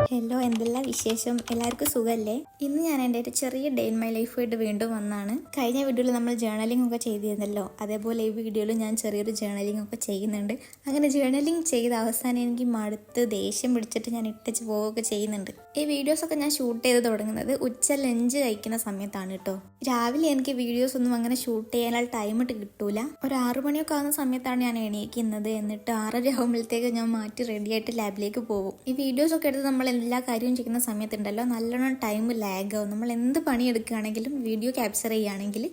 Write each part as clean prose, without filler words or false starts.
Hello, എന്തെല്ലാം വിശേഷം? എല്ലാവർക്കും സുഖമല്ലേ? ഇന്ന് ഞാൻ എൻ്റെ ഒരു ചെറിയ ഡേ ഇൻ മൈ ലൈഫായിട്ട് വീണ്ടും വന്നാണ്. കഴിഞ്ഞ വീഡിയോയിൽ നമ്മൾ ജേർണലിംഗ് ഒക്കെ ചെയ്തിരുന്നല്ലോ, അതേപോലെ ഈ വീഡിയോയിൽ ഞാൻ ചെറിയൊരു ജേർണലിംഗ് ഒക്കെ ചെയ്യുന്നുണ്ട്. അങ്ങനെ ജേർണലിംഗ് ചെയ്ത് അവസാനം എനിക്ക് മടുത്ത് ദേഷ്യം പിടിച്ചിട്ട് ഞാൻ ഇട്ടച്ച് പോവുകയൊക്കെ ചെയ്യുന്നുണ്ട്. ഈ വീഡിയോസൊക്കെ ഞാൻ ഷൂട്ട് ചെയ്ത് തുടങ്ങുന്നത് ഉച്ച ലഞ്ച് കഴിക്കുന്ന സമയത്താണ് കേട്ടോ. രാവിലെ എനിക്ക് വീഡിയോസ് ഒന്നും അങ്ങനെ ഷൂട്ട് ചെയ്യാനുള്ള ടൈം ഇട്ട് കിട്ടൂല. ഒരു 6 മണിയൊക്കെ ആകുന്ന സമയത്താണ് ഞാൻ എണീക്കുന്നത്. എന്നിട്ട് 6:30 ആകുമ്പോഴത്തേക്ക് ഞാൻ മാറ്റി റെഡിയായിട്ട് ലാബിലേക്ക് പോകും. ഈ വീഡിയോസ് ഒക്കെ എടുത്ത് നമ്മൾ എല്ലാ കാര്യവും ചെയ്യുന്ന സമയത്തുണ്ടല്ലോ, നല്ലോണം ടൈം ലാഗ് ആവും. നമ്മൾ എന്ത് പണിയെടുക്കുകയാണെങ്കിലും വീഡിയോ ക്യാപ്ചർ ചെയ്യുകയാണെങ്കിൽ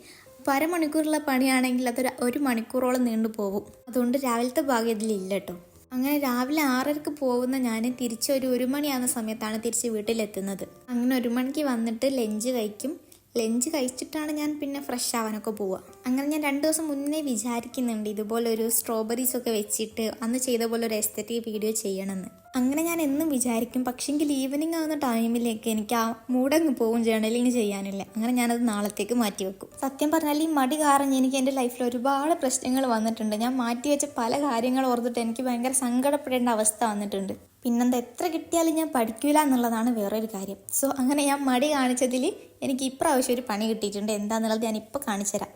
അരമണിക്കൂറുള്ള പണിയാണെങ്കിൽ അതൊരു 1 മണിക്കൂറോളം നീണ്ടു പോകും. അതുകൊണ്ട് രാവിലത്തെ ഭാഗ്യം ഇതിലില്ല കേട്ടോ. അങ്ങനെ രാവിലെ 6:30 പോകുന്ന ഞാൻ തിരിച്ച് ഒരു 1 മണിയാകുന്ന സമയത്താണ് തിരിച്ച് വീട്ടിലെത്തുന്നത്. അങ്ങനെ 1 മണിക്ക് വന്നിട്ട് ലഞ്ച് കഴിക്കും. ലഞ്ച് കഴിച്ചിട്ടാണ് ഞാൻ പിന്നെ ഫ്രഷ് ആവാനൊക്കെ പോവുക. അങ്ങനെ ഞാൻ 2 ദിവസം മുന്നേ വിചാരിക്കുന്നുണ്ട് ഇതുപോലെ ഒരു സ്ട്രോബെറീസ് ഒക്കെ വെച്ചിട്ട് അന്ന് ചെയ്ത പോലെ ഒരു എസ്തെറ്റിക് വീഡിയോ ചെയ്യണമെന്ന്. അങ്ങനെ ഞാൻ എന്നും വിചാരിക്കും. പക്ഷെങ്കിൽ ഈവനിങ് ആവുന്ന ടൈമിലേക്ക് എനിക്ക് ആ മൂടങ്ങ് പോകും ജേർണലിങ് ചെയ്യാനില്ല. അങ്ങനെ ഞാനത് നാളത്തേക്ക് മാറ്റി വെക്കും. സത്യം പറഞ്ഞാൽ ഈ മടി കാരണം എനിക്ക് എൻ്റെ ലൈഫിൽ ഒരുപാട് പ്രശ്നങ്ങൾ വന്നിട്ടുണ്ട്. ഞാൻ മാറ്റിവെച്ച പല കാര്യങ്ങൾ ഓർത്തിട്ട് എനിക്ക് ഭയങ്കര സങ്കടപ്പെടേണ്ട അവസ്ഥ വന്നിട്ടുണ്ട്. പിന്നെന്താ, എത്ര കിട്ടിയാലും ഞാൻ പഠിക്കില്ല എന്നുള്ളതാണ് വേറൊരു കാര്യം. സോ അങ്ങനെ ഞാൻ മടി കാണിച്ചതിൽ എനിക്ക് ഇപ്രാവശ്യം ഒരു പണി കിട്ടിയിട്ടുണ്ട്. എന്താണെന്നുള്ളത് ഞാൻ ഇപ്പോൾ കാണിച്ചു തരാം.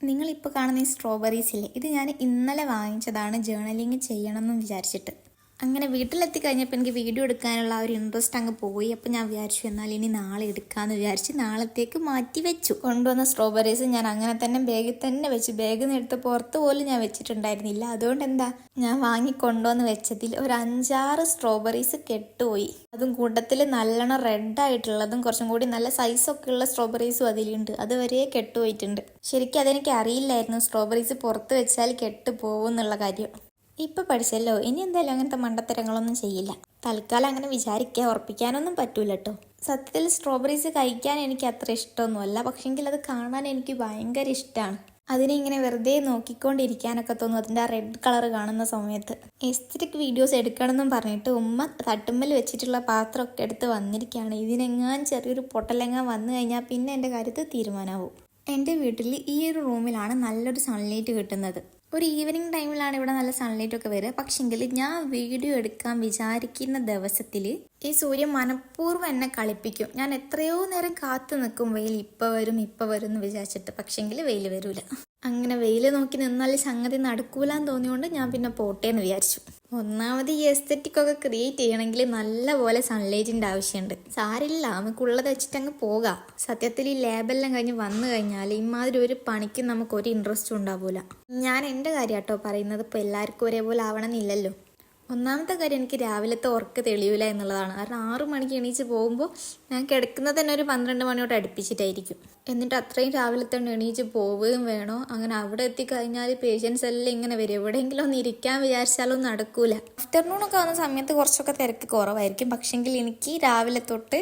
നിങ്ങളിപ്പോൾ കാണുന്ന ഈ സ്ട്രോബെറീസ് ഇല്ലേ, ഇത് ഞാൻ ഇന്നലെ വാങ്ങിച്ചതാണ് ജേർണലിങ് ചെയ്യണമെന്ന് വിചാരിച്ചിട്ട്. അങ്ങനെ വീട്ടിലെത്തി കഴിഞ്ഞപ്പോൾ എനിക്ക് വീഡിയോ എടുക്കാനുള്ള ഒരു ഇൻട്രസ്റ്റ് അങ്ങ് പോയി. അപ്പോൾ ഞാൻ വിചാരിച്ചു എന്നാൽ ഇനി നാളെ എടുക്കാമെന്ന് വിചാരിച്ച് നാളത്തേക്ക് മാറ്റി വെച്ചു. കൊണ്ടുവന്ന സ്ട്രോബെറീസ് ഞാൻ അങ്ങനെ തന്നെ ബാഗിൽ തന്നെ വെച്ചു. ബാഗിൽ നിന്ന് എടുത്ത് പുറത്ത് പോലും ഞാൻ വെച്ചിട്ടുണ്ടായിരുന്നില്ല. അതുകൊണ്ട് എന്താ, ഞാൻ വാങ്ങി കൊണ്ടുവന്ന് വെച്ചതിൽ ഒരു 5-6 സ്ട്രോബെറീസ് കെട്ടുപോയി. അതും കൂട്ടത്തിൽ നല്ലോണം റെഡ് ആയിട്ടുള്ളതും കുറച്ചും കൂടി നല്ല സൈസൊക്കെ ഉള്ള സ്ട്രോബെറീസും അതിലുണ്ട്. അതുവരെ കെട്ടുപോയിട്ടുണ്ട്. ശരിക്കും അതെനിക്ക് അറിയില്ലായിരുന്നു സ്ട്രോബെറീസ് പുറത്ത് വെച്ചാൽ കെട്ട് പോകും എന്നുള്ള കാര്യം. ഇപ്പം പഠിച്ചല്ലോ, ഇനി എന്തായാലും അങ്ങനത്തെ മണ്ടത്തരങ്ങളൊന്നും ചെയ്യില്ല. തൽക്കാലം അങ്ങനെ വിചാരിക്കാൻ ഉറപ്പിക്കാനൊന്നും പറ്റൂല കേട്ടോ. സത്യത്തിൽ സ്ട്രോബെറീസ് കഴിക്കാൻ എനിക്ക് അത്ര ഇഷ്ടമൊന്നുമല്ല, പക്ഷെങ്കിൽ അത് കാണാൻ എനിക്ക് ഭയങ്കര ഇഷ്ടമാണ്. അതിനെ ഇങ്ങനെ വെറുതെ നോക്കിക്കൊണ്ടിരിക്കാനൊക്കെ തോന്നും അതിൻ്റെ ആ റെഡ് കളർ കാണുന്ന സമയത്ത്. എസ്തെറ്റിക് വീഡിയോസ് എടുക്കണമെന്നും പറഞ്ഞിട്ട് ഉമ്മ തട്ടുമ്മൽ വെച്ചിട്ടുള്ള പാത്രമൊക്കെ എടുത്ത് വന്നിരിക്കുകയാണ്. ഇതിനെങ്ങാൻ ചെറിയൊരു പൊട്ടലെങ്ങാൻ വന്നു കഴിഞ്ഞാൽ പിന്നെ എൻ്റെ കാര്യത്തിൽ തീരുമാനമാവും. എൻ്റെ വീട്ടിൽ ഈ ഒരു റൂമിലാണ് നല്ലൊരു സൺലൈറ്റ് കിട്ടുന്നത്. ഒരു ഈവനിങ് ടൈമിലാണ് ഇവിടെ നല്ല സൺലൈറ്റ് ഒക്കെ വരിക. പക്ഷെങ്കിൽ ഞാൻ വീഡിയോ എടുക്കാൻ വിചാരിക്കുന്ന ദിവസത്തിൽ ഈ സൂര്യൻ മനഃപൂർവ്വം എന്നെ കളിപ്പിക്കും. ഞാൻ എത്രയോ നേരം കാത്തു നിൽക്കും വെയിൽ ഇപ്പം വരും എന്ന് വിചാരിച്ചിട്ട്. പക്ഷെങ്കിൽ വെയിൽ വരൂല. അങ്ങനെ വെയിൽ നോക്കി നിന്നാൽ സംഗതി നടക്കൂലെന്ന് തോന്നിയോണ്ട് ഞാൻ പിന്നെ പോട്ടേന്ന് വിചാരിച്ചു. ഒന്നാമത് ഈ എസ്തെറ്റിക് ഒക്കെ ക്രിയേറ്റ് ചെയ്യണമെങ്കിൽ നല്ല പോലെ സൺലൈറ്റിൻ്റെ ആവശ്യമുണ്ട്. സാരില്ല, നമുക്കുള്ളത് വെച്ചിട്ട് അങ്ങ് പോകാം. സത്യത്തിൽ ഈ ലാബെല്ലാം കഴിഞ്ഞ് വന്നു കഴിഞ്ഞാൽ ഇമാതിരി ഒരു പണിക്ക് നമുക്കൊരു ഇൻട്രസ്റ്റും ഉണ്ടാവില്ല. ഞാൻ എൻ്റെ കാര്യം കേട്ടോ പറയുന്നത്. ഇപ്പോൾ എല്ലാവർക്കും ഒരേപോലെ ആവണമെന്നില്ലല്ലോ. ഒന്നാമത്തെ കാര്യം, എനിക്ക് രാവിലത്തെ ഉറക്കം തെളിയില്ല എന്നുള്ളതാണ്. കാരണം 6 മണിക്ക് എണീച്ച് പോകുമ്പോൾ ഞാൻ കിടക്കുന്നത് തന്നെ ഒരു 12 മണിയോട് അടുപ്പിച്ചിട്ടായിരിക്കും. എന്നിട്ട് അത്രയും രാവിലെ തന്നെ എണീച്ച് പോവുകയും വേണോ. അങ്ങനെ അവിടെ എത്തിക്കഴിഞ്ഞാൽ പേഷ്യൻസ് എല്ലാം ഇങ്ങനെ വരും. എവിടെയെങ്കിലും ഒന്ന് ഇരിക്കാൻ വിചാരിച്ചാലൊന്നും നടക്കൂല. ആഫ്റ്റർനൂണൊക്കെ ആവുന്ന സമയത്ത് കുറച്ചൊക്കെ തിരക്ക് കുറവായിരിക്കും. പക്ഷെങ്കിൽ എനിക്ക് രാവിലെ തൊട്ട്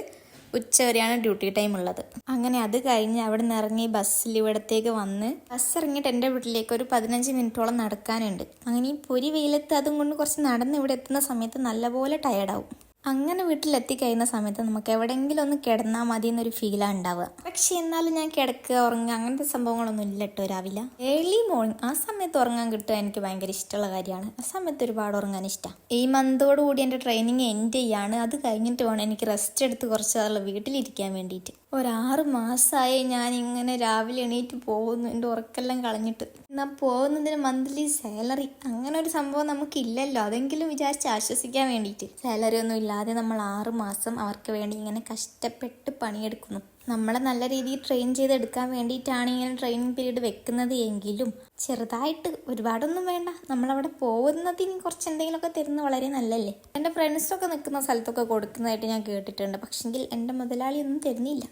ഉച്ച വരെയാണ് ഡ്യൂട്ടി ടൈം ഉള്ളത്. അങ്ങനെ അത് കഴിഞ്ഞ് അവിടെ നിന്ന് ഇറങ്ങി ബസ്സിൽ ഇവിടത്തേക്ക് വന്ന് ബസ് ഇറങ്ങിയിട്ട് എൻ്റെ വീട്ടിലേക്ക് ഒരു 15 മിനിറ്റോളം നടക്കാനുണ്ട്. അങ്ങനെ ഈ പൊരി വെയിലത്ത് അതും കൊണ്ട് കുറച്ച് നടന്ന് ഇവിടെ എത്തുന്ന സമയത്ത് നല്ലപോലെ ടയർഡാവും. അങ്ങനെ വീട്ടിലെത്തി കഴിയുന്ന സമയത്ത് നമുക്ക് എവിടെയെങ്കിലും ഒന്ന് കിടന്നാൽ മതി എന്നൊരു ഫീലാണ് ഉണ്ടാവുക. പക്ഷെ എന്നാലും ഞാൻ കിടക്കുക ഉറങ്ങുക അങ്ങനത്തെ സംഭവങ്ങളൊന്നും ഇല്ല കേട്ടോ. രാവിലെ ഏർലി മോർണിംഗ് ആ സമയത്ത് ഉറങ്ങാൻ കിട്ടുക എനിക്ക് ഭയങ്കര ഇഷ്ടമുള്ള കാര്യമാണ്. ആ സമയത്ത് ഒരുപാട് ഉറങ്ങാൻ ഇഷ്ടമാണ്. ഈ മന്തോടുകൂടി എൻ്റെ ട്രെയിനിങ് എൻഡ് ചെയ്യാണ്. അത് കഴിഞ്ഞിട്ട് വേണം എനിക്ക് റെസ്റ്റ് എടുത്ത് കുറച്ച് നാൾ വീട്ടിലിരിക്കാൻ വേണ്ടിയിട്ട്. ഒരു 6 മാസമായി ഞാൻ ഇങ്ങനെ രാവിലെ എണീറ്റ് പോകുന്നു, എൻ്റെ ഉറക്കെല്ലാം കളഞ്ഞിട്ട്. എന്നാൽ പോകുന്നതിന് മന്ത്ലി സാലറി അങ്ങനെ ഒരു സംഭവം നമുക്കില്ലല്ലോ. അതെങ്കിലും വിചാരിച്ച് ആശ്വസിക്കാൻ വേണ്ടിയിട്ട്. സാലറി ഒന്നും ഇല്ലാതെ നമ്മൾ 6 മാസം അവർക്ക് വേണ്ടി ഇങ്ങനെ കഷ്ടപ്പെട്ട് പണിയെടുക്കുന്നു. നമ്മളെ നല്ല രീതിയിൽ ട്രെയിൻ ചെയ്തെടുക്കാൻ വേണ്ടിയിട്ടാണ് ഇങ്ങനെ ട്രെയിനിങ് പീരീഡ് വെക്കുന്നത് എങ്കിലും ചെറുതായിട്ട്, ഒരുപാടൊന്നും വേണ്ട, നമ്മളവിടെ പോകുന്നതിന് കുറച്ച് എന്തെങ്കിലുമൊക്കെ തരുന്നത് വളരെ നല്ലല്ലേ. എൻ്റെ ഫ്രണ്ട്സൊക്കെ നിൽക്കുന്ന സ്ഥലത്തൊക്കെ കൊടുക്കുന്നതായിട്ട് ഞാൻ കേട്ടിട്ടുണ്ട്. പക്ഷെങ്കിൽ എൻ്റെ മുതലാളി ഒന്നും തരുന്നില്ല.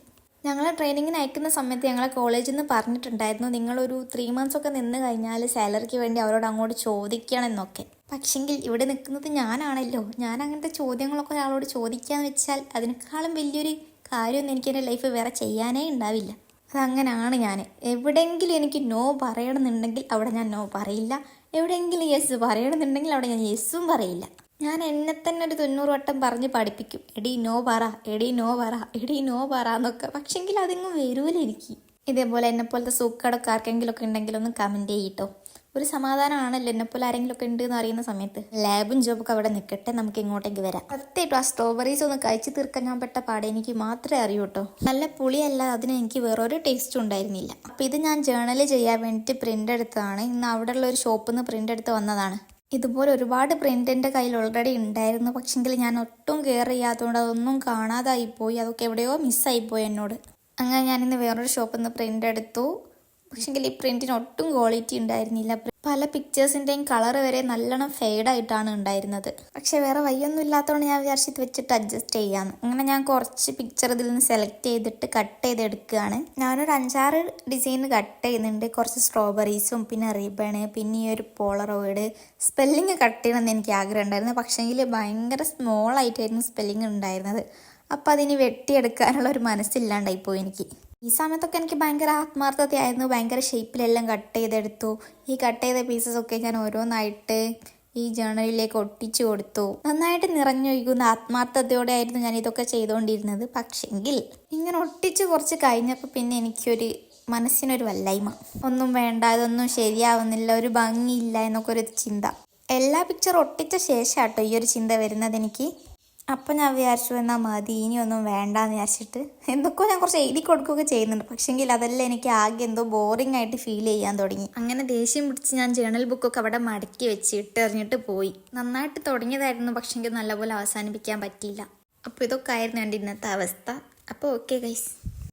ഞങ്ങളെ ട്രെയിനിങ്ങിന് അയക്കുന്ന സമയത്ത് ഞങ്ങളെ കോളേജിൽ നിന്ന് പറഞ്ഞിട്ടുണ്ടായിരുന്നു നിങ്ങളൊരു 3 months ഒക്കെ നിന്ന് കഴിഞ്ഞാൽ സാലറിക്ക് വേണ്ടി അവരോട് അങ്ങോട്ട് ചോദിക്കണമെന്നൊക്കെ. പക്ഷെങ്കിൽ ഇവിടെ നിൽക്കുന്നത് ഞാനാണല്ലോ. ഞാൻ അങ്ങനത്തെ ചോദ്യങ്ങളൊക്കെ ഒരാളോട് ചോദിക്കാന്ന് വെച്ചാൽ അതിനേക്കാളും വലിയൊരു കാര്യമൊന്നും എനിക്ക് എൻ്റെ ലൈഫ് വേറെ ചെയ്യാനേ ഉണ്ടാവില്ല. അതങ്ങനെയാണ് ഞാൻ. എവിടെയെങ്കിലും എനിക്ക് നോ പറയണമെന്നുണ്ടെങ്കിൽ അവിടെ ഞാൻ നോ പറയില്ല. എവിടെയെങ്കിലും യെസ് പറയണമെന്നുണ്ടെങ്കിൽ അവിടെ ഞാൻ യെസ്സും പറയില്ല. ഞാൻ എന്നെ തന്നെ ഒരു 90 വട്ടം പറഞ്ഞ് പഠിപ്പിക്കും, എടീ നോ പറ, എടീ നോ പറ, എടീ നോ പറ എന്നൊക്കെ. പക്ഷെങ്കിൽ അതിങ്ങ് വരൂല എനിക്ക്. ഇതേപോലെ എന്നെപ്പോലത്തെ സൂക്കടക്കാർക്കെങ്കിലും ഒക്കെ ഉണ്ടെങ്കിൽ ഒന്ന് കമൻറ്റ് ചെയ്യട്ടോ. ഒരു സമാധാനമാണല്ലോ എന്നെപ്പോലെ ആരെങ്കിലും ഒക്കെ ഉണ്ട് എന്ന് അറിയുന്ന സമയത്ത്. ലാബും ജോബൊക്കെ അവിടെ നിൽക്കട്ടെ, നമുക്ക് ഇങ്ങോട്ടേക്ക് വരാം. സത്യമായിട്ടും ആ സ്ട്രോബെറീസ് ഒന്ന് കഴിച്ചു തീർക്കാൻ ഞാൻ പെട്ട പാടെ എനിക്ക് മാത്രമേ അറിയൂ കേട്ടോ. നല്ല പുളിയല്ല, അതിന് എനിക്ക് വേറൊരു ടേസ്റ്റും ഉണ്ടായിരുന്നില്ല. അപ്പോൾ ഇത് ഞാൻ ജേർണൽ ചെയ്യാൻ വേണ്ടിയിട്ട് പ്രിൻ്റ് എടുത്തതാണ്. ഇന്ന് അവിടെയുള്ള ഒരു ഷോപ്പിൽ നിന്ന് പ്രിൻ്റ് എടുത്ത് വന്നതാണ്. ഇതുപോലെ ഒരുപാട് പ്രിൻ്റ് എൻ്റെ കയ്യിൽ ഓൾറെഡി ഉണ്ടായിരുന്നു. പക്ഷെങ്കിൽ ഞാൻ ഒട്ടും കെയർ ചെയ്യാത്തതുകൊണ്ട് അതൊന്നും കാണാതായിപ്പോയി. അതൊക്കെ എവിടെയോ മിസ്സായിപ്പോയി എന്നോട്. അങ്ങനെ ഞാനിന്ന് വേറൊരു ഷോപ്പിൽ നിന്ന് പ്രിൻ്റ് എടുത്തു. പക്ഷെങ്കിൽ ഈ പ്രിൻറ്റിന് ഒട്ടും ക്വാളിറ്റി ഉണ്ടായിരുന്നില്ല. പല പിക്ചേഴ്സിൻ്റെയും കളർ വരെ നല്ലോണം ഫെയ്ഡായിട്ടാണ് ഉണ്ടായിരുന്നത്. പക്ഷെ വേറെ വയ്യൊന്നും ഇല്ലാത്തതുകൊണ്ട് ഞാൻ വിചാരിച്ചിട്ട് വെച്ചിട്ട് അഡ്ജസ്റ്റ് ചെയ്യാമെന്ന്. അങ്ങനെ ഞാൻ കുറച്ച് പിക്ചർ ഇതിൽ നിന്ന് സെലക്ട് ചെയ്തിട്ട് കട്ട് ചെയ്തെടുക്കുകയാണ്. ഞാനൊരു 5-6 ഡിസൈൻ കട്ട് ചെയ്യുന്നുണ്ട്. കുറച്ച് സ്ട്രോബെറീസും പിന്നെ റിബണ് പിന്നെ ഈ ഒരു പോളറോയിഡ്. സ്പെല്ലിങ് കട്ട് ചെയ്യണമെന്ന് എനിക്ക് ആഗ്രഹം ഉണ്ടായിരുന്നു. പക്ഷേങ്കിൽ ഭയങ്കര സ്മോൾ ആയിട്ടായിരുന്നു സ്പെല്ലിങ് ഉണ്ടായിരുന്നത്. അപ്പോൾ അതിനി വെട്ടിയെടുക്കാനുള്ള ഒരു മനസ്സില്ലാണ്ടായിപ്പോയി എനിക്ക്. ഈ സമയത്തൊക്കെ എനിക്ക് ഭയങ്കര ആത്മാർത്ഥതയായിരുന്നു. ഭയങ്കര ഷേപ്പിലെല്ലാം കട്ട് ചെയ്തെടുത്തു. ഈ കട്ട് ചെയ്ത പീസസൊക്കെ ഞാൻ ഓരോന്നായിട്ട് ഈ ജേർണലിലേക്ക് ഒട്ടിച്ചു കൊടുത്തു. നന്നായിട്ട് നിറഞ്ഞൊഴുകുന്ന ആത്മാർത്ഥതയോടെ ആയിരുന്നു ഞാൻ ഇതൊക്കെ ചെയ്തുകൊണ്ടിരുന്നത്. പക്ഷെങ്കിൽ ഇങ്ങനെ ഒട്ടിച്ച് കുറച്ച് കഴിഞ്ഞപ്പോൾ പിന്നെ എനിക്കൊരു മനസ്സിനൊരു വല്ലായ്മ. ഒന്നും വേണ്ട, ഇതൊന്നും ശരിയാവുന്നില്ല, ഒരു ഭംഗിയില്ല എന്നൊക്കെ ഒരു ചിന്ത. എല്ലാ പിക്ചർ ഒട്ടിച്ച ശേഷം കേട്ടോ ഈ ഒരു ചിന്ത വരുന്നത് എനിക്ക്. അപ്പം ഞാൻ വിചാരിച്ചു എന്നാൽ മതി, ഇനിയൊന്നും വേണ്ടാന്ന് വിചാരിച്ചിട്ട് എന്തൊക്കെയോ ഞാൻ കുറച്ച് എഴുതി കൊടുക്കുകയൊക്കെ ചെയ്യുന്നുണ്ട്. പക്ഷെങ്കിൽ അതെല്ലാം എനിക്ക് ആകെ എന്തോ ബോറിംഗ് ആയിട്ട് ഫീൽ ചെയ്യാൻ തുടങ്ങി. അങ്ങനെ ദേഷ്യം പിടിച്ച് ഞാൻ ജേർണൽ ബുക്കൊക്കെ അവിടെ മടക്കി വെച്ച് ഇട്ടെറിഞ്ഞിട്ട് പോയി. നന്നായിട്ട് തുടങ്ങിയതായിരുന്നു, പക്ഷെങ്കിൽ നല്ലപോലെ അവസാനിപ്പിക്കാൻ പറ്റിയില്ല. അപ്പോൾ ഇതൊക്കെ ആയിരുന്നു എൻ്റെ ഇന്നത്തെ അവസ്ഥ. അപ്പോൾ ഓക്കെ ഗൈസ്.